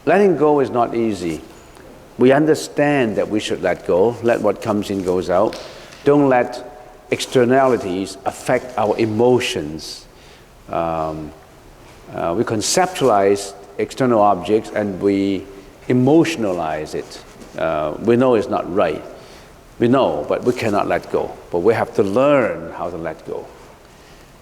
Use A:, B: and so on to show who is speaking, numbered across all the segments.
A: letting go is not easy. We understand that we should let go, let what comes in goes out. Don't let externalities affect our emotions. We conceptualize external objects and we emotionalize it. We know it's not right. We know, but we cannot let go. But we have to learn how to let go.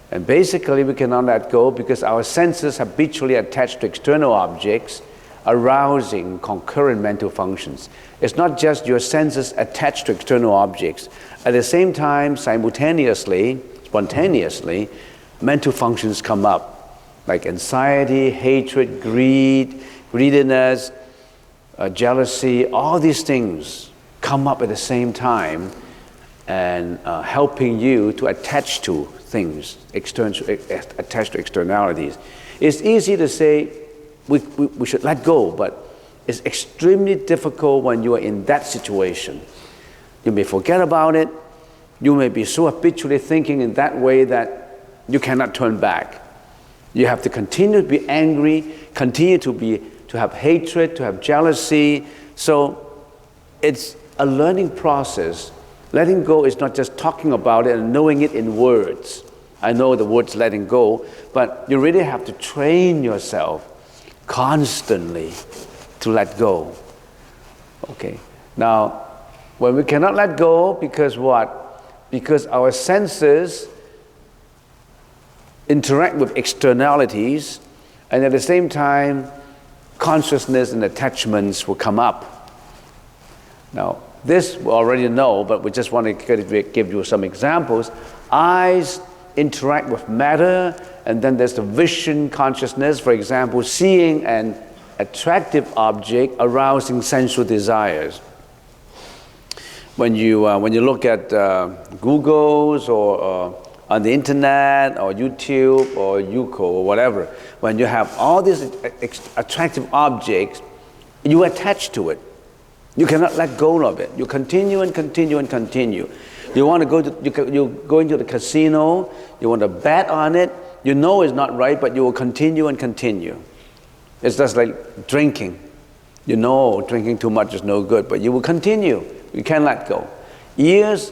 A: And basically we cannot let go because our senses habitually attached to external objects, arousing concurrent mental functions. It's not just your senses attached to external objects. At the same time, simultaneously, spontaneously, mental functions come up, like anxiety, hatred, greediness, jealousy. All these things come up at the same time and helping you to attach to things, attached to externalities. It's easy to say we should let go, but it's extremely difficult when you are in that situation. You may forget about it. You may be so habitually thinking in that way that you cannot turn back. You have to continue to be angry, continue to have hatred, to have jealousy. So it's a learning process. Letting go is not just talking about it and knowing it in words. I know the words letting go, but you really have to train yourself constantly to let go. Okay. Now, when we cannot let go, because what? Because our senses interact with externalities, and at the same time, consciousness and attachments will come up. Now, this we already know, but we just want to give you some examples. Eyes interact with matter, and then there's the vision consciousness, for example, seeing an attractive object arousing sensual desires. When you look at Google's or on the internet or YouTube or Yuko or whatever, when you have all these attractive objects, you attach to it. You cannot let go of it. You continue and continue and continue. You want to go to, you go into the casino, you want to bet on it, you know it's not right, but you will continue and continue. It's just like drinking. You know drinking too much is no good, but you will continue. You can't let go. Ears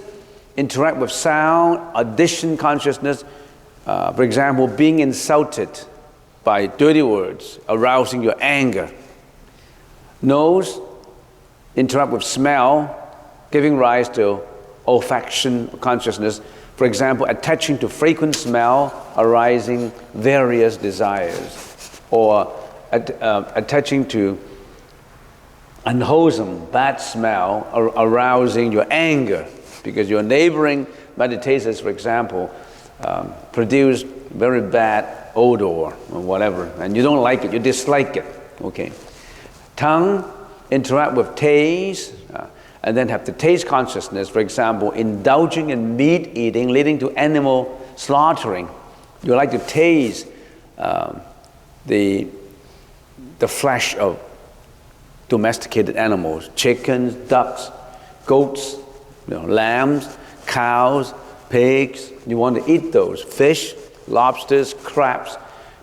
A: interact with sound, audition consciousness. For example, being insulted by dirty words, arousing your anger. Nose interact with smell, giving rise to olfaction consciousness. For example, attaching to frequent smell, arising various desires. Or attaching to unwholesome, bad smell, arousing your anger. Because your neighboring meditators, for example, produce very bad odor or whatever, and you don't like it, you dislike it. Okay. Tongue interact with taste, and then have the taste consciousness, for example, indulging in meat eating, leading to animal slaughtering. You like to taste the flesh of domesticated animals, chickens, ducks, goats, lambs, cows, pigs. You want to eat those. Fish, lobsters, crabs,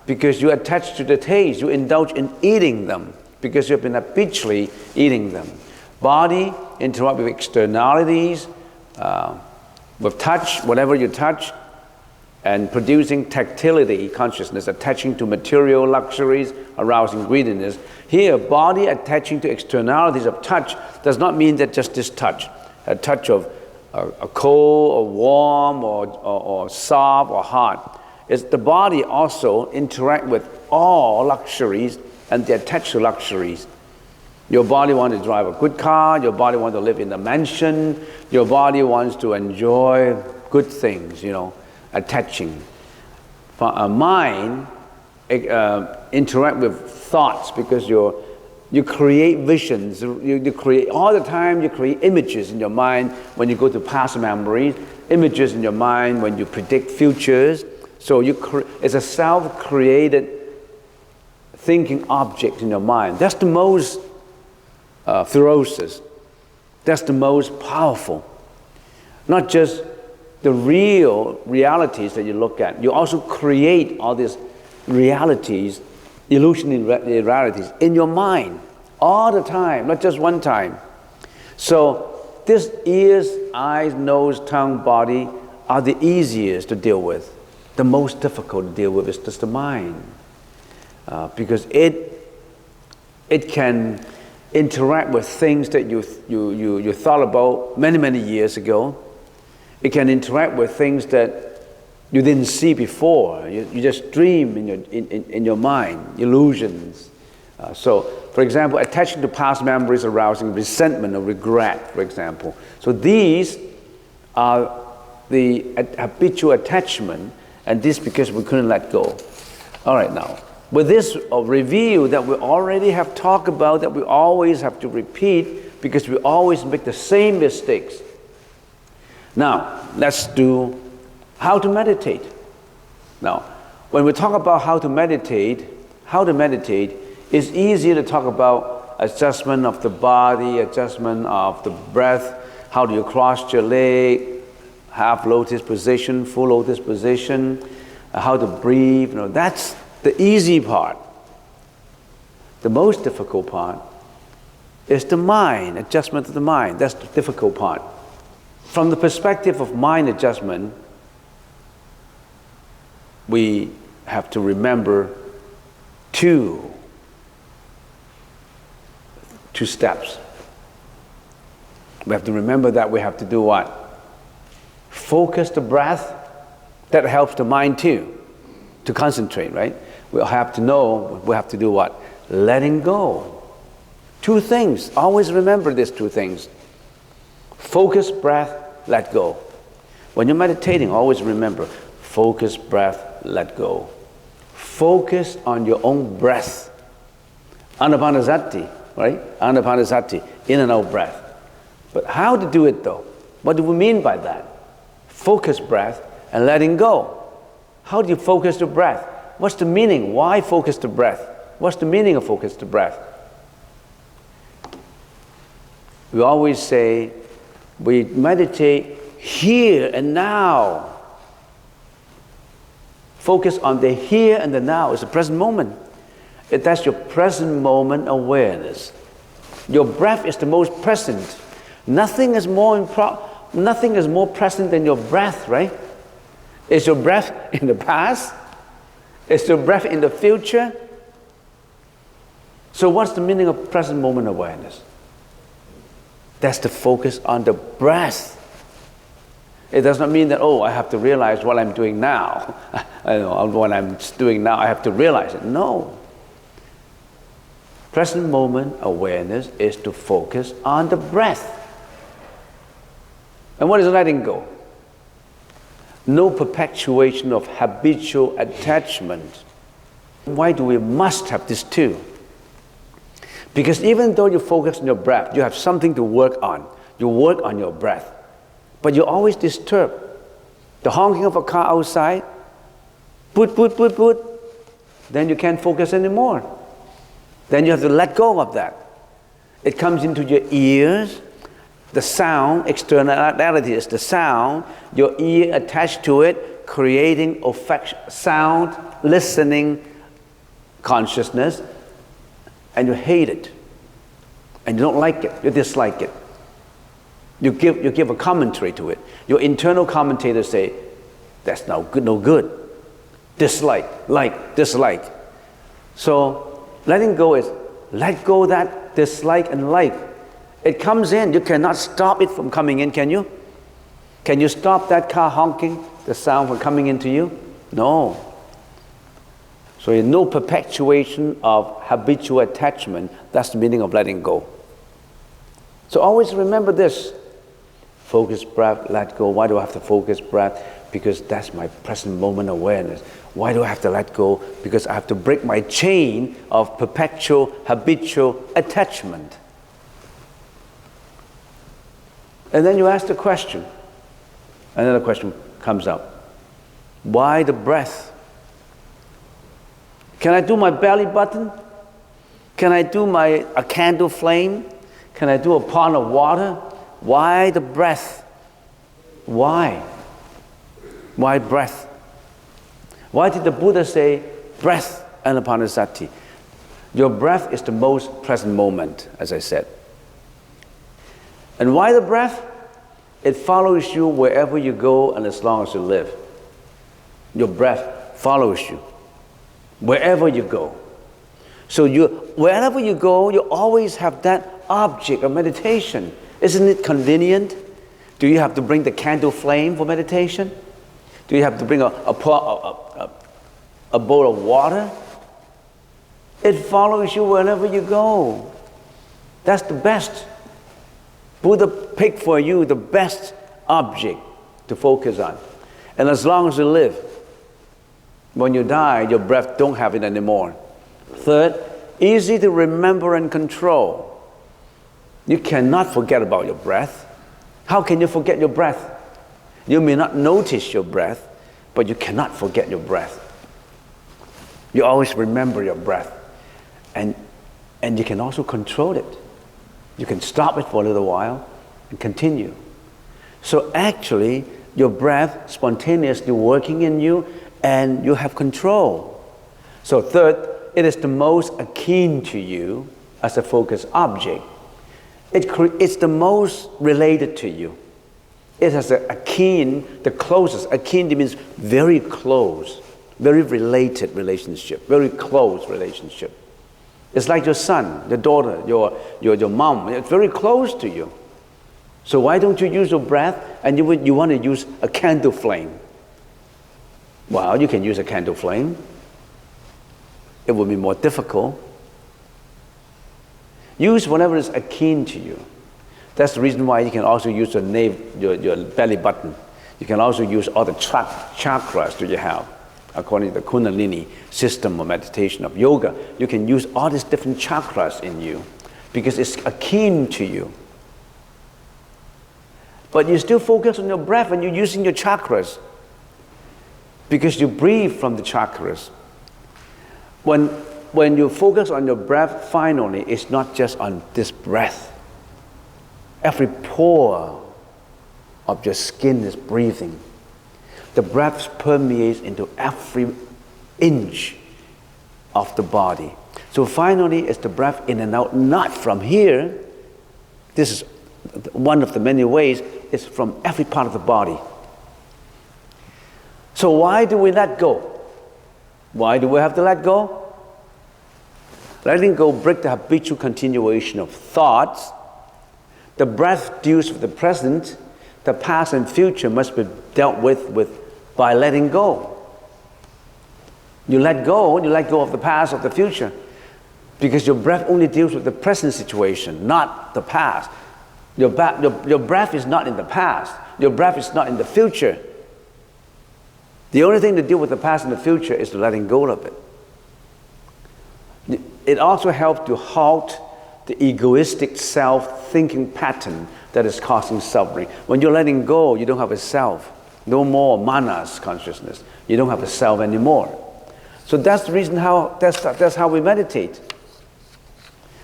A: because you attach to the taste. You indulge in eating them because you've been habitually eating them. Body interact with externalities, with touch, whatever you touch, and producing tactility consciousness, attaching to material luxuries, arousing greediness. Here, body attaching to externalities of touch does not mean that just this touch. A touch of a cold or warm or soft or hot. It's the body also interact with all luxuries and they attach to luxuries. Your body wants to drive a good car, your body wants to live in a mansion, your body wants to enjoy good things, attaching. Mind interact with thoughts because you create visions, you create all the time, you create images in your mind when you go to past memories, images in your mind when you predict futures. So it's a self-created thinking object in your mind. That's the most ferocious. That's the most powerful. Not just the realities that you look at. You also create all these realities illusionary realities in your mind all the time, not just one time. So this ears, eyes, nose, tongue, body are the easiest to deal with. The most difficult to deal with is just the mind, because it can interact with things that you thought about many years ago. It can interact with things that you didn't see before. You just dream in your mind, illusions. So, for example, attaching to past memories arousing resentment or regret, for example. So these are the habitual attachment, and this because we couldn't let go. All right, now, with this review that we already have talked about, that we always have to repeat because we always make the same mistakes. Now, let's do how to meditate. Now, when we talk about how to meditate, it's easier to talk about adjustment of the body, adjustment of the breath, how do you cross your leg, half lotus position, full lotus position, how to breathe. That's the easy part. The most difficult part is the mind, adjustment of the mind. That's the difficult part. From the perspective of mind adjustment, we have to remember two steps. We have to remember that we have to do what? Focus the breath. That helps the mind too, to concentrate, right? We'll have to know, we have to do what? Letting go. Two things. Always remember these two things. Focus, breath, let go. When you're meditating, always remember, focus, breath, let go. Focus on your own breath. Anapanasati, right? Anapanasati, in and out breath. But how to do it though? What do we mean by that? Focus breath and letting go. How do you focus the breath? What's the meaning? Why focus the breath? What's the meaning of focus the breath? We always say, we meditate here and now. Focus on the here and the now. It's the present moment. That's your present moment awareness. Your breath is the most present. Nothing is more present than your breath, right? Is your breath in the past? Is your breath in the future? So what's the meaning of present moment awareness? That's the focus on the breath. It does not mean that, I have to realize what I'm doing now. What I'm doing now, I have to realize it. No. Present moment awareness is to focus on the breath. And what is letting go? No perpetuation of habitual attachment. Why do we must have this too? Because even though you focus on your breath, you have something to work on. You work on your breath. But you're always disturbed. The honking of a car outside, put. Then you can't focus anymore. Then you have to let go of that. It comes into your ears. The sound, externality is the sound. Your ear attached to it, creating sound, listening consciousness. And you hate it, and you don't like it, you dislike it. You give a commentary to it. Your internal commentators say, that's no good. Dislike, dislike. So letting go is let go that dislike and like. It comes in, you cannot stop it from coming in, can you? Can you stop that car honking, the sound from coming into you? No. So no perpetuation of habitual attachment. That's the meaning of letting go. So always remember this. Focus breath, let go. Why do I have to focus breath? Because that's my present moment awareness. Why do I have to let go? Because I have to break my chain of perpetual habitual attachment. And then you ask the question. Another question comes up. Why the breath? Can I do my belly button? Can I do a candle flame? Can I do a pond of water? Why the breath? Why? Why breath? Why did the Buddha say breath anapanasati? Your breath is the most present moment, as I said. And why the breath? It follows you wherever you go and as long as you live. Your breath follows you wherever you go. So wherever you go, you always have that object of meditation. Isn't it convenient? Do you have to bring the candle flame for meditation? Do you have to bring a bowl of water? It follows you wherever you go. That's the best. Buddha picked for you the best object to focus on. And as long as you live, when you die, your breath don't have it anymore. Third, easy to remember and control. You cannot forget about your breath. How can you forget your breath? You may not notice your breath, but you cannot forget your breath. You always remember your breath. And you can also control it. You can stop it for a little while and continue. So actually, your breath spontaneously working in you, and you have control. So third, it is the most akin to you as a focus object. It's the most related to you. It has a akin, the closest. Akin means very close, very related relationship, very close relationship. It's like your son, your daughter, your mom. It's very close to you. So why don't you use your breath and you want to use a candle flame? Well, you can use a candle flame. It will be more difficult. Use whatever is akin to you. That's the reason why you can also use your belly button. You can also use all the chakras that you have. According to the Kundalini system of meditation, of yoga, you can use all these different chakras in you because it's akin to you. But you still focus on your breath and you're using your chakras because you breathe from the chakras. When you focus on your breath, finally, it's not just on this breath. Every pore of your skin is breathing. The breath permeates into every inch of the body. So finally, it's the breath in and out, not from here. This is one of the many ways. It's from every part of the body. So why do we let go? Why do we have to let go? Letting go breaks the habitual continuation of thoughts. The breath deals with the present. The past and future must be dealt with by letting go. You let go of the past, of the future, because your breath only deals with the present situation, not the past. Your breath is not in the past. Your breath is not in the future. The only thing to deal with the past and the future is letting go of it. It also helps to halt the egoistic self-thinking pattern that is causing suffering. When you're letting go, you don't have a self. No more manas consciousness. You don't have a self anymore. So that's the reason that's how we meditate.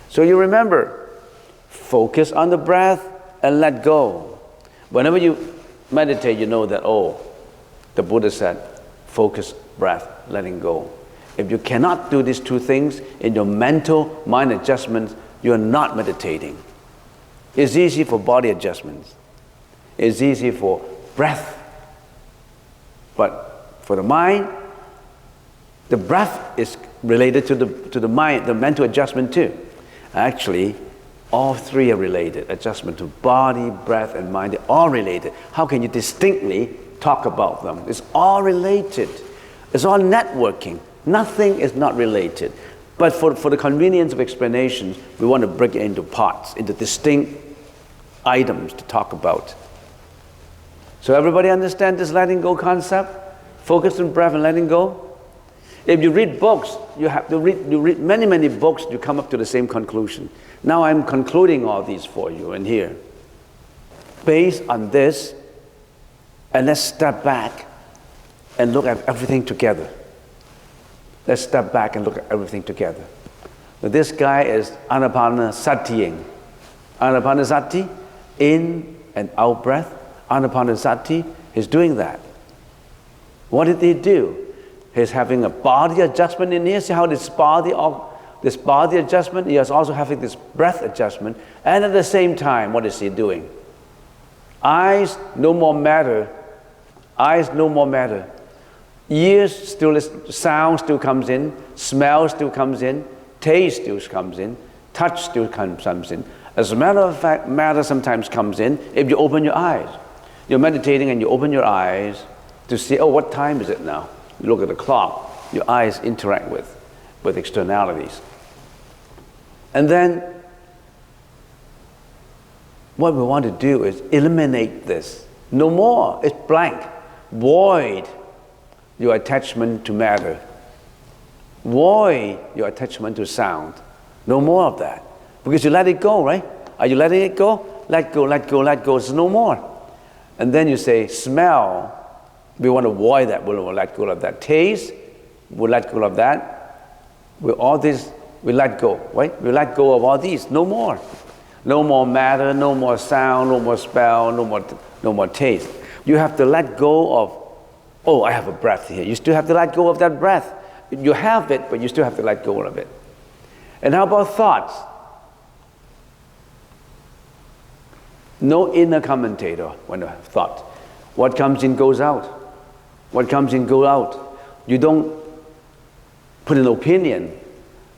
A: So you remember, focus on the breath and let go. Whenever you meditate, you know that, the Buddha said, focus, breath, letting go. If you cannot do these two things in your mental mind adjustments, you are not meditating. It's easy for body adjustments. It's easy for breath. But for the mind, the breath is related to the mind, the mental adjustment too. Actually, all three are related. Adjustment to body, breath, and mind, they're all related. How can you distinctly talk about them? It's all related. It's all networking. Nothing is not related. But for the convenience of explanation, we want to break it into parts, into distinct items to talk about. So everybody understand this letting go concept? Focus on breath and letting go? If you read books, you read many books, you come up to the same conclusion. Now I'm concluding all these for you in here. Based on this, and let's step back and look at everything together. Let's step back and look at everything together. Now this guy is anapanasatiing. Anapanasati, in and out breath. Anapanasati, he's doing that. What did he do? He's having a body adjustment in here. See how this body this body adjustment, he is also having this breath adjustment, and at the same time, what is he doing? Eyes no more matter. Eyes no more matter. Ears still listen, sound still comes in, smell still comes in, taste still comes in, touch still comes in. As a matter of fact, matter sometimes comes in if you open your eyes. You're meditating and you open your eyes to see, oh, what time is it now? You look at the clock, your eyes interact with externalities. And then what we want to do is eliminate this. No more, it's blank. Void your attachment to matter. Void your attachment to sound. No more of that. Because you let it go, right? Are you letting it go? Let go, let go, let go. It's no more. And then you say, smell. We want to avoid that. We'll let go of that. Taste. We'll let go of that. With all this, we let go, right? We let go of all these. No more. No more matter, no more sound, no more smell, no more taste. You have to let go of, oh, I have a breath here. You still have to let go of that breath. You have it, but you still have to let go of it. And how about thoughts? No inner commentator when you have thought. What comes in goes out. What comes in goes out. You don't put an opinion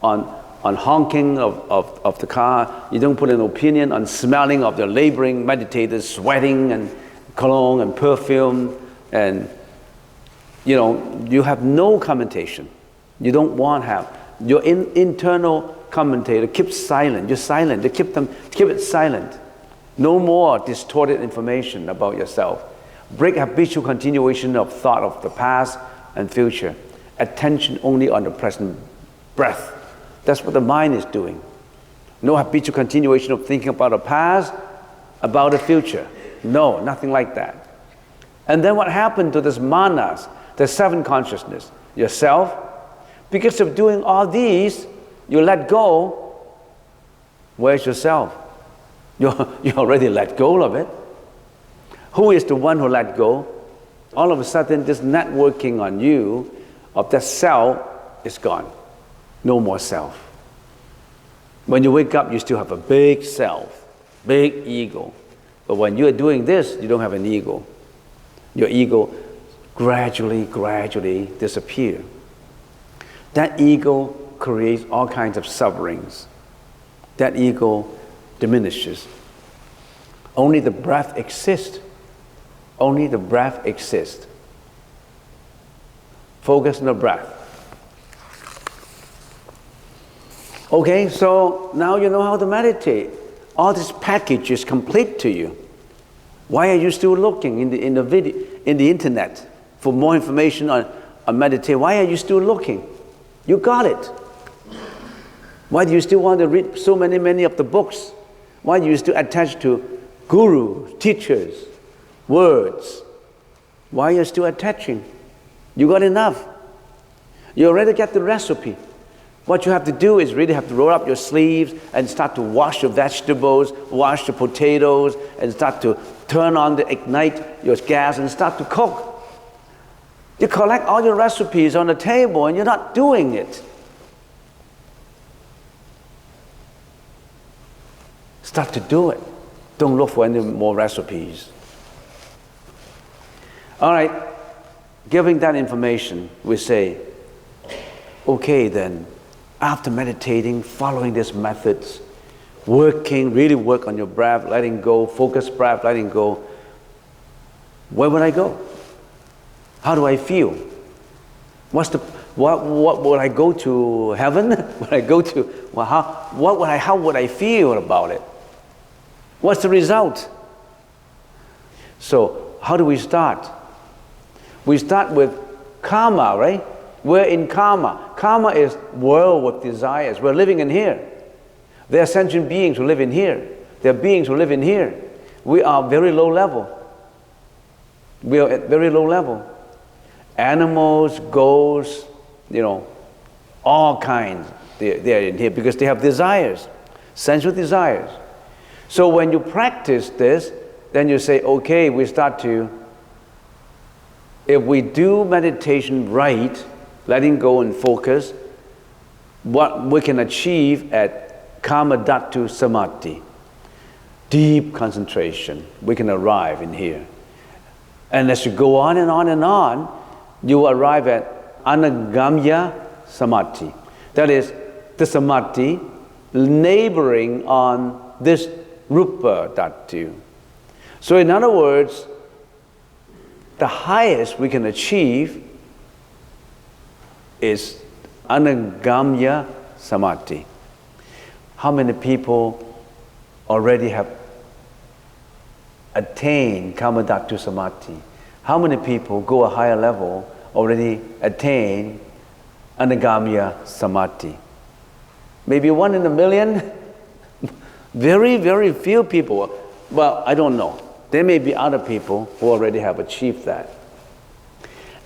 A: on honking of the car. You don't put an opinion on smelling of the laboring meditators, sweating and cologne and perfume, and you have no commentation. You don't want to have. Your internal commentator keeps silent. You're silent. You keep it silent. No more distorted information about yourself. Break habitual continuation of thought of the past and future. Attention only on the present breath. That's what the mind is doing. No habitual continuation of thinking about the past, about the future. No, nothing like that. And then what happened to this manas, the seven consciousness? Yourself. Because of doing all these, you let go. Where's yourself? You already let go of it. Who is the one who let go? All of a sudden, this networking on you of that self is gone. No more self. When you wake up, you still have a big self, big ego. But when you are doing this, you don't have an ego. Your ego gradually disappears. That ego creates all kinds of sufferings. That ego diminishes. Only the breath exists. Only the breath exists. Focus on the breath. Okay, so now you know how to meditate. All this package is complete to you. Why are you still looking in the internet for more information on meditation? Why are you still looking? You got it. Why do you still want to read so many of the books? Why do you still attach to gurus, teachers, words? Why are you still attaching? You got enough. You already get the recipe. What you have to do is really have to roll up your sleeves and start to wash your vegetables, wash the potatoes, and start to ignite your gas and start to cook. You collect all your recipes on the table and you're not doing it. Start to do it. Don't look for any more recipes. All right, giving that information, we say, okay then, after meditating, following these methods, really work on your breath, letting go, focus breath, letting go, where would I go? How do I feel? What would I go to heaven? Would I go to, how would I feel about it? What's the result? So how do we start? We start with karma, right? We're in karma. Karma is world with desires. We're living in here. There are sentient beings who live in here. There are beings who live in here. We are very low level. We are at very low level. Animals, ghosts, all kinds, they're in here because they have desires, sensual desires. So when you practice this, then you say, okay, if we do meditation right, letting go and focus, what we can achieve at Kamadhatu Samadhi, deep concentration, we can arrive in here. And as you go on and on and on, you arrive at Anagamya Samadhi. That is, the Samadhi neighboring on this Rupa Dhatu. So in other words, the highest we can achieve is Anagamya Samadhi. How many people already have attained Kamadhatu Samadhi? How many people go a higher level already attain Anagamya Samadhi? Maybe 1 in a million? Very, very few people. Well, I don't know. There may be other people who already have achieved that.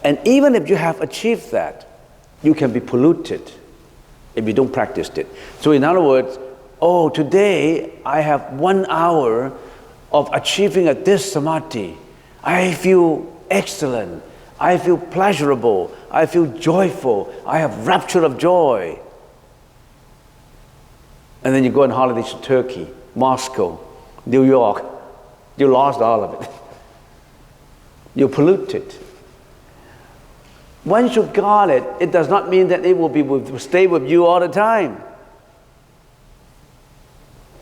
A: And even if you have achieved that, you can be polluted if you don't practice it. So in other words, oh, today I have 1 hour of achieving this samadhi. I feel excellent. I feel pleasurable. I feel joyful. I have rapture of joy. And then you go on holidays to Turkey, Moscow, New York. You lost all of it. You're polluted. Once you got it, it does not mean that it will stay with you all the time.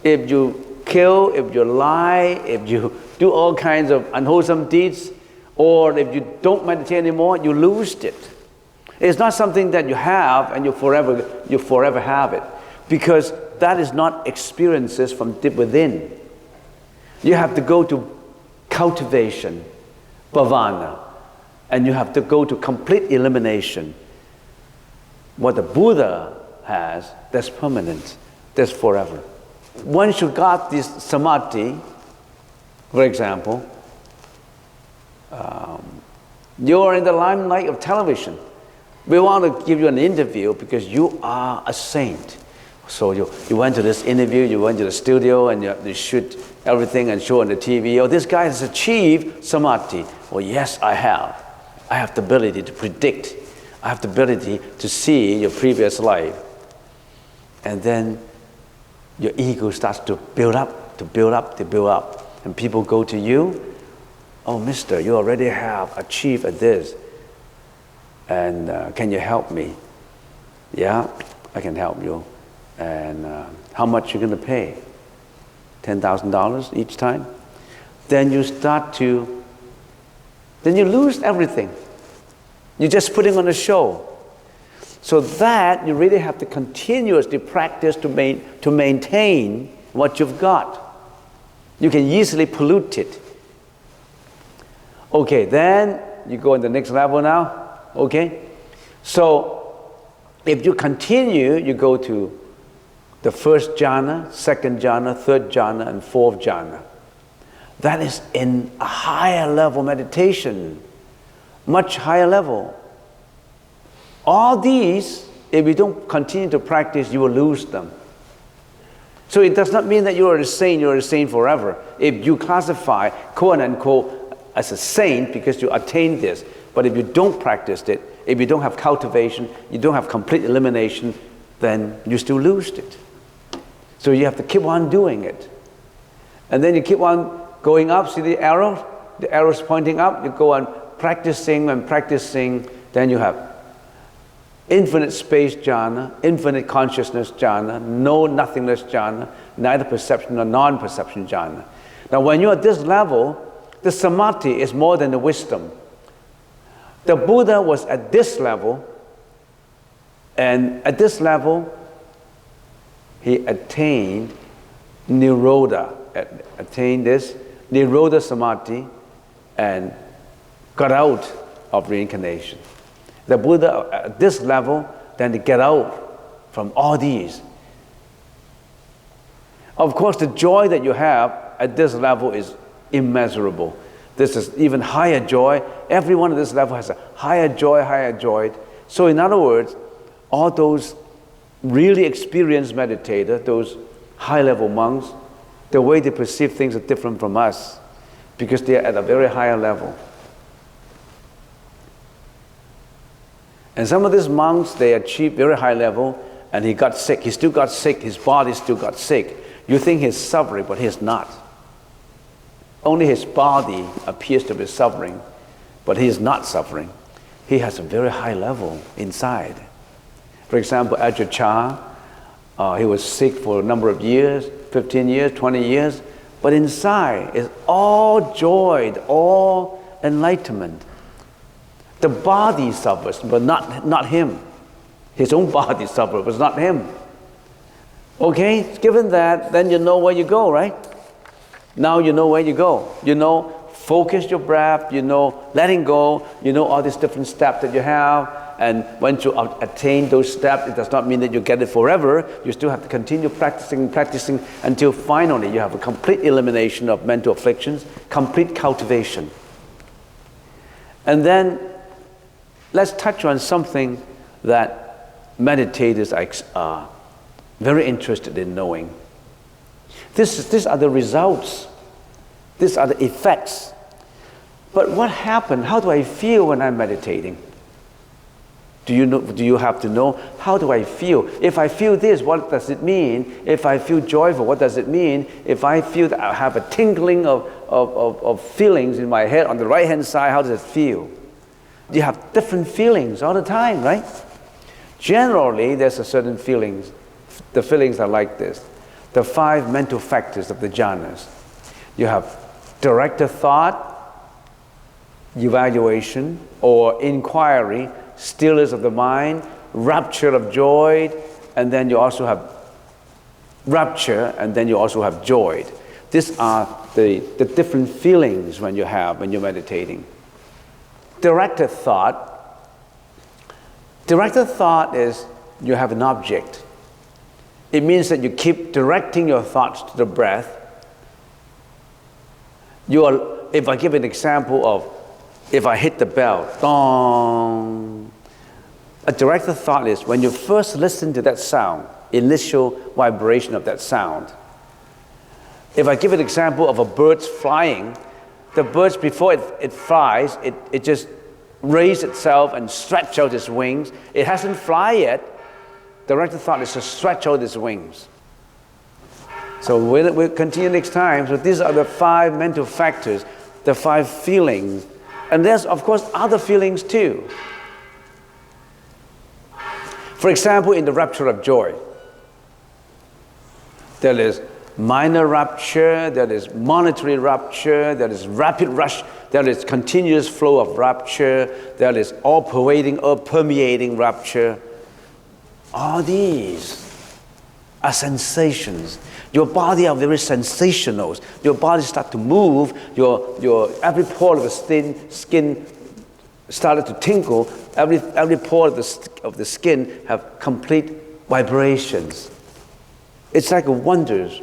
A: If you kill, if you lie, if you do all kinds of unwholesome deeds, or if you don't meditate anymore, you lose it. It's not something that you have and you forever have it, because that is not experiences from deep within. You have to go to cultivation, bhavana, and you have to go to complete elimination. What the Buddha has, that's permanent, that's forever. Once you got this samadhi, for example, you're in the limelight of television. We want to give you an interview because you are a saint. So you went to this interview, you went to the studio, and you shoot everything and show on the TV. Oh, this guy has achieved samadhi. Well, yes, I have. I have the ability to predict. I have the ability to see your previous life. And then your ego starts to build up, to build up, to build up. And people go to you, oh, mister, you already have achieved this. And can you help me? Yeah, I can help you. And how much you going to pay? $10,000 each time? Then you lose everything. You're just putting on a show. So that you really have to continuously practice to maintain what you've got. You can easily pollute it. Okay, then you go in the next level now. Okay? So if you continue, you go to the first jhana, second jhana, third jhana, and fourth jhana. That is in a higher level meditation, much higher level. All these, if you don't continue to practice, you will lose them. So it does not mean that you're a saint forever. If you classify, quote unquote, as a saint because you attained this, but if you don't practice it, if you don't have cultivation, you don't have complete elimination, then you still lose it. So you have to keep on doing it. And then you keep on going up, see the arrow's pointing up, you go on practicing and practicing, then you have infinite space jhana, infinite consciousness jhana, no nothingness jhana, neither perception nor non-perception jhana. Now when you're at this level, the samadhi is more than the wisdom. The Buddha was at this level, and at this level, he attained Nirodha, attained this Nirodha Samadhi, and got out of reincarnation. The Buddha at this level, then to get out from all these. Of course, the joy that you have at this level is immeasurable. This is even higher joy. Everyone at this level has a higher joy. So in other words, all those really experienced meditators, those high-level monks, the way they perceive things are different from us because they are at a very higher level. And some of these monks, they achieve very high level, and he got sick. He still got sick. His body still got sick. You think he's suffering, but he's not. Only his body appears to be suffering, but he is not suffering. He has a very high level inside. For example, Ajahn Chah, he was sick for a number of years, 15 years, 20 years, but inside is all joy, all enlightenment. The body suffers, but not him. His own body suffers, but not him. Okay, given that, then you know where you go, right? Now you know where you go. You know, focus your breath, you know, letting go, you know all these different steps that you have. And once you attain those steps, it does not mean that you get it forever. You still have to continue practicing until finally you have a complete elimination of mental afflictions, complete cultivation. And then let's touch on something that meditators are very interested in knowing. These are the results. These are the effects. But what happened? How do I feel when I'm meditating? Do you have to know, how do I feel? If I feel this, what does it mean? If I feel joyful, what does it mean? If I feel that I have a tingling of feelings in my head on the right-hand side, how does it feel? You have different feelings all the time, right? Generally, there's a certain feelings. The feelings are like this. The 5 mental factors of the jhanas. You have directed thought, evaluation, or inquiry, stillness of the mind, rapture of joy, and then you also have rapture, and then you also have joy. These are the different feelings when you're meditating. Directed thought. Directed thought is you have an object. It means that you keep directing your thoughts to the breath. If I give an example of, if I hit the bell, dong. A directed thought is when you first listen to that sound, initial vibration of that sound. If I give an example of a bird flying, the bird before it flies, it just raises itself and stretch out its wings. It hasn't fly yet. Directed thought is to stretch out its wings. So we'll continue next time. So these are the 5 mental factors, the 5 feelings. And there's, of course, other feelings too. For example, in the rapture of joy, there is minor rapture, there is monetary rapture, there is rapid rush, there is continuous flow of rapture, there is all-pervading or permeating rapture. All these are sensations. Your body are very sensational. Your body start to move. Your every pore of the skin started to tingle. Every pore of the skin have complete vibrations. It's like wonders.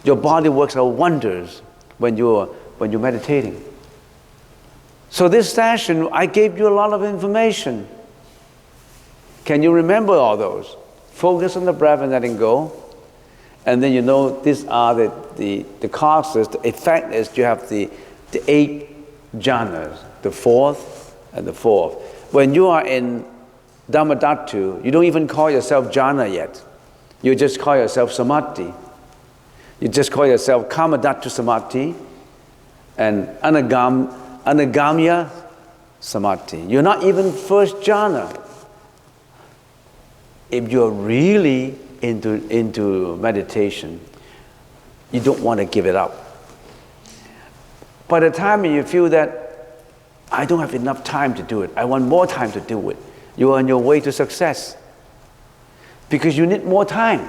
A: Your body works out wonders when you're meditating. So this session, I gave you a lot of information. Can you remember all those? Focus on the breath and letting go. And then you know these are the causes. The effect is you have the 8 jhanas, the 4th and the 4th. When you are in Dhammadhatu, you don't even call yourself jhana yet. You just call yourself samadhi. You just call yourself Kamadhatu samadhi and Anagamya samadhi. You're not even first jhana. If you're really into meditation, you don't want to give it up. By the time you feel that I don't have enough time to do it, I want more time to do it, you are on your way to success. Because you need more time.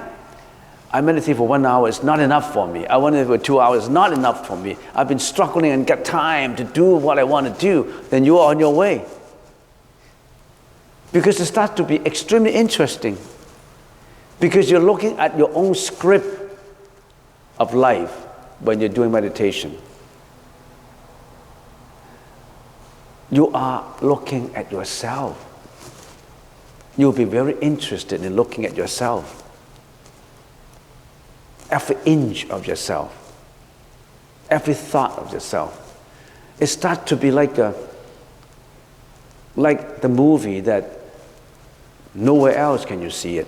A: I meditate for 1 hour, it's not enough for me. I want to for 2 hours, not enough for me. I've been struggling and get time to do what I want to do. Then you are on your way. Because it starts to be extremely interesting. Because you're looking at your own script of life when you're doing meditation. You are looking at yourself. You'll be very interested in looking at yourself. Every inch of yourself. Every thought of yourself. It starts to be like the movie that nowhere else can you see it.